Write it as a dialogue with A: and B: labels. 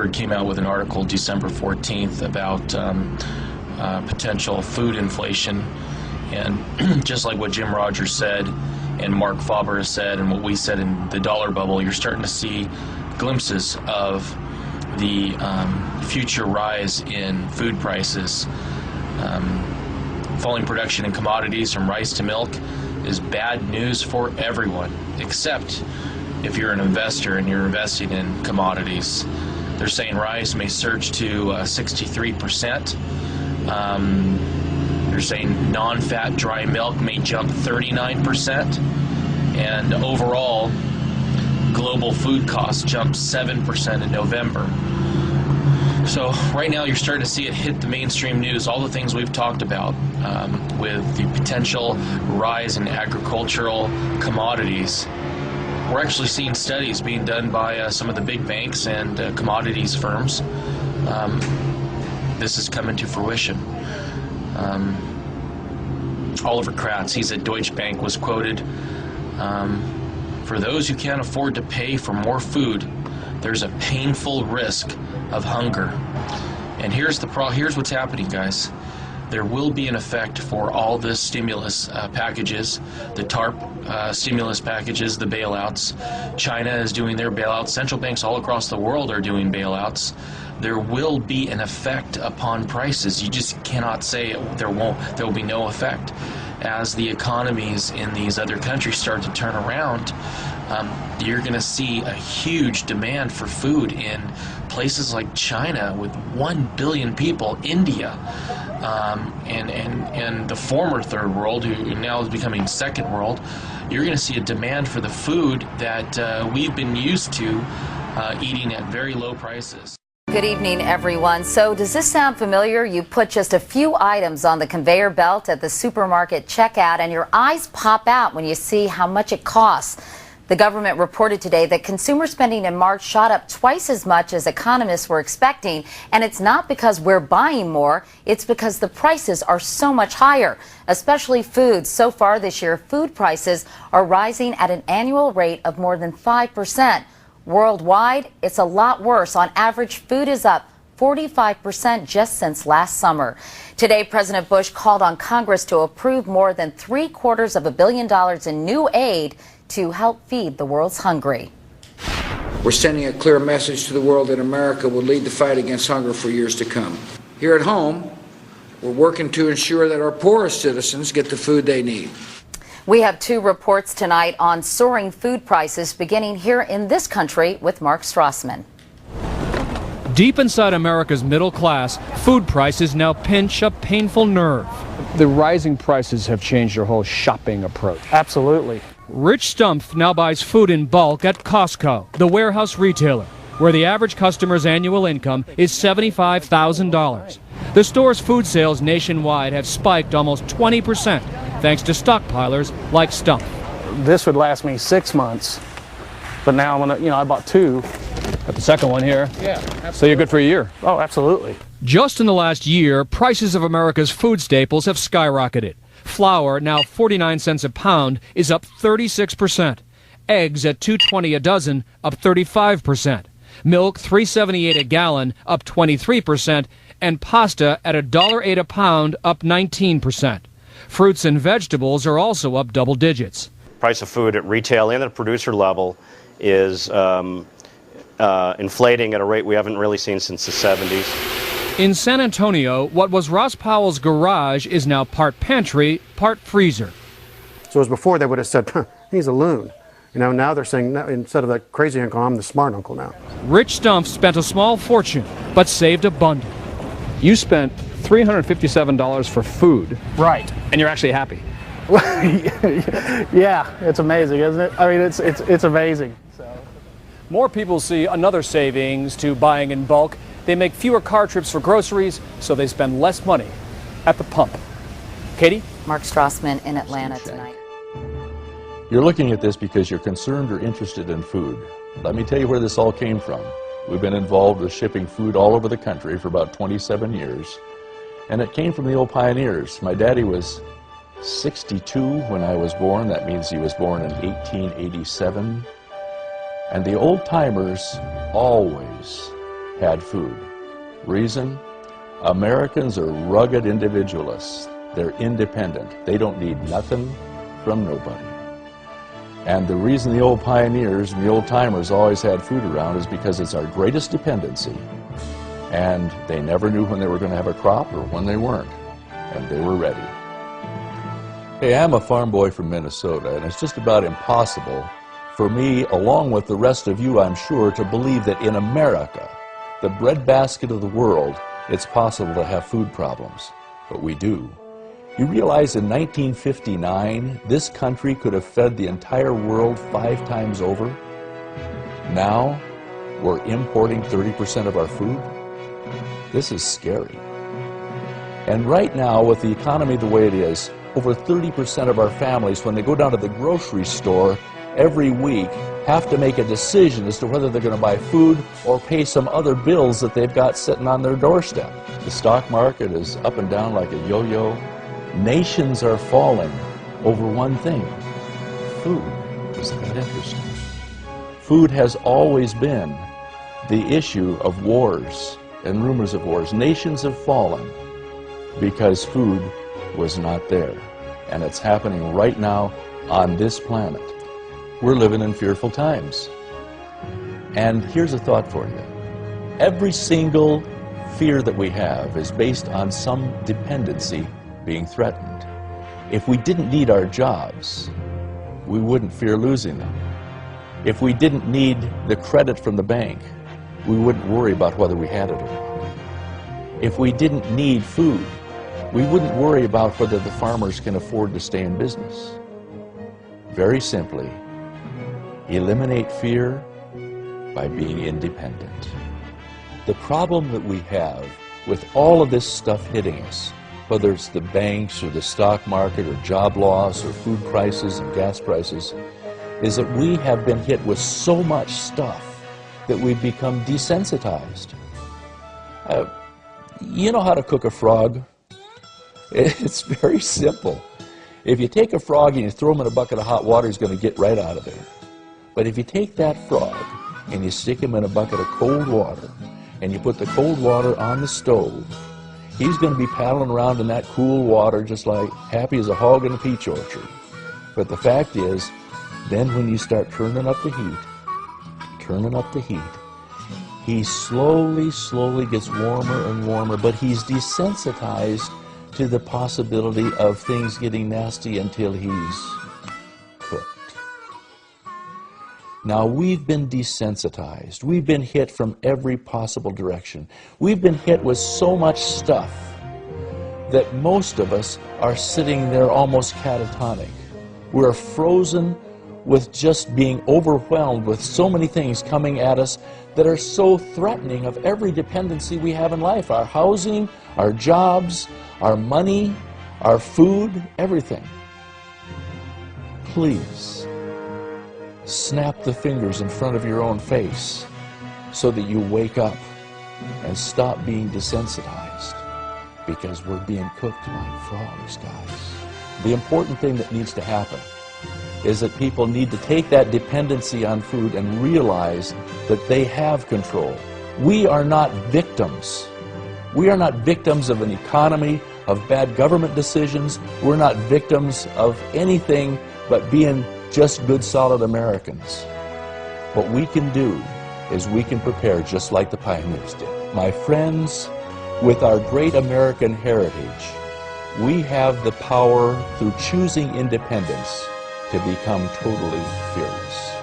A: Bloomberg came out with an article December 14th about potential food inflation. And just like what Jim Rogers said and Mark Faber has said and what we said in the dollar bubble, you're starting to see glimpses of the future rise in food prices. Falling production in commodities from rice to milk is bad news for everyone, except if you're an investor and you're investing in commodities. They're saying rice may surge to 63%. They're saying non-fat dry milk may jump 39%. And overall, global food costs jumped 7% in November. So right now you're starting to see it hit the mainstream news, all the things we've talked about with the potential rise in agricultural commodities. We're actually seeing studies being done by some of the big banks and commodities firms. This is coming to fruition. Oliver Kratz, he's at Deutsche Bank, was quoted, "For those who can't afford to pay for more food, there's a painful risk of hunger." And here's what's happening, guys. There will be an effect for all the stimulus packages, the TARP stimulus packages, the bailouts. China is doing their bailouts. Central banks all across the world are doing bailouts. There will be an effect upon prices. You just cannot say there will be no effect. As the economies in these other countries start to turn around, you're going to see a huge demand for food in places like China with 1 billion people, India, and the former third world, who now is becoming second world. You're going to see a demand for the food that we've been used to eating at very low prices.
B: Good evening, everyone. So does this sound familiar? You put just a few items on the conveyor belt at the supermarket checkout and your eyes pop out when you see how much it costs. The government reported today that consumer spending in March shot up twice as much as economists were expecting. And it's not because we're buying more, it's because the prices are so much higher, especially food. So far this year, food prices are rising at an annual rate of more than 5%. Worldwide, it's a lot worse. On average, food is up 45% just since last summer. Today, President Bush called on Congress to approve more than $750 million in new aid to help feed the world's hungry.
C: We're sending a clear message to the world that America will lead the fight against hunger for years to come. Here at home, we're working to ensure that our poorest citizens get the food they need.
B: We have two reports tonight on soaring food prices, beginning here in this country with Mark Strassman.
D: Deep inside America's middle class, food prices now pinch a painful nerve.
E: The rising prices have changed your whole shopping approach. Absolutely.
D: Rich Stumpf now buys food in bulk at Costco, the warehouse retailer, where the average customer's annual income is $75,000. The store's food sales nationwide have spiked almost 20%, thanks to stockpilers like Stumpf.
E: This would last me 6 months, but now I bought two.
D: Got the second one here.
E: Yeah, absolutely.
D: So you're good for a year.
E: Oh, absolutely.
D: Just in the last year, prices of America's food staples have skyrocketed. Flour, now 49 cents a pound, is up 36%. Eggs at $2.20 a dozen, up 35%. Milk, $3.78 a gallon, up 23%. And pasta at $1.08 a pound, up 19%. Fruits and vegetables are also up double digits.
F: Price of food at retail and at a producer level is inflating at a rate we haven't really seen since the 70s.
D: In San Antonio, what was Ross Powell's garage is now part pantry, part freezer.
G: So as before, they would have said, he's a loon. Now they're saying, no, instead of the crazy uncle, I'm the smart uncle now.
D: Rich Stumpf spent a small fortune, but saved abundant.
E: You spent $357 for food.
H: Right.
E: And you're actually happy.
H: Yeah, it's amazing, isn't it? I mean, it's amazing.
D: More people see another savings to buying in bulk. They make fewer car trips for groceries, so they spend less money at the pump. Katie?
B: Mark Strassman in Atlanta tonight.
I: You're looking at this because you're concerned or interested in food. Let me tell you where this all came from. We've been involved with shipping food all over the country for about 27 years, and it came from the old pioneers. My daddy was 62 when I was born. That means he was born in 1887. And the old-timers always had food. Reason? Americans are rugged individualists. They're independent. They don't need nothing from nobody. And the reason the old pioneers and the old timers always had food around is because it's our greatest dependency. And they never knew when they were going to have a crop or when they weren't. And they were ready. Hey, I'm a farm boy from Minnesota, and it's just about impossible for me, along with the rest of you, I'm sure, to believe that in America, the breadbasket of the world, it's possible to have food problems. But we do. You realize in 1959, this country could have fed the entire world 5 times over? Now, we're importing 30% of our food? This is scary. And right now, with the economy the way it is, over 30% of our families, when they go down to the grocery store every week, have to make a decision as to whether they're going to buy food or pay some other bills that they've got sitting on their doorstep. The stock market is up and down like a yo-yo. Nations are falling over one thing: food. Isn't that interesting? Food has always been the issue of wars and rumors of wars. Nations have fallen because food was not there. And it's happening right now on this planet. We're living in fearful times. And here's a thought for you. Every single fear that we have is based on some dependency being threatened. If we didn't need our jobs, we wouldn't fear losing them. If we didn't need the credit from the bank, we wouldn't worry about whether we had it or not. If we didn't need food, we wouldn't worry about whether the farmers can afford to stay in business. Very simply, eliminate fear by being independent. The problem that we have with all of this stuff hitting us, whether it's the banks or the stock market or job loss or food prices and gas prices, is that we have been hit with so much stuff that we've become desensitized. You know how to cook a frog? It's very simple. If you take a frog and you throw him in a bucket of hot water, he's going to get right out of there. But if you take that frog and you stick him in a bucket of cold water and you put the cold water on the stove, he's going to be paddling around in that cool water just like happy as a hog in a peach orchard. But the fact is, then when you start turning up the heat, he slowly gets warmer and warmer, but he's desensitized to the possibility of things getting nasty until he's cooked. Now, we've been desensitized. We've been hit from every possible direction. We've been hit with so much stuff that most of us are sitting there almost catatonic. We're frozen with just being overwhelmed with so many things coming at us that are so threatening of every dependency we have in life. Our housing, our jobs, our money, our food, everything. Please, snap the fingers in front of your own face so that you wake up and stop being desensitized, because we're being cooked like frogs, guys. The important thing that needs to happen is that people need to take that dependency on food and realize that they have control. We are not victims. We are not victims of an economy, of bad government decisions. We're not victims of anything but being just good, solid Americans. What we can do is we can prepare just like the pioneers did. My friends, with our great American heritage, we have the power through choosing independence to become totally fearless.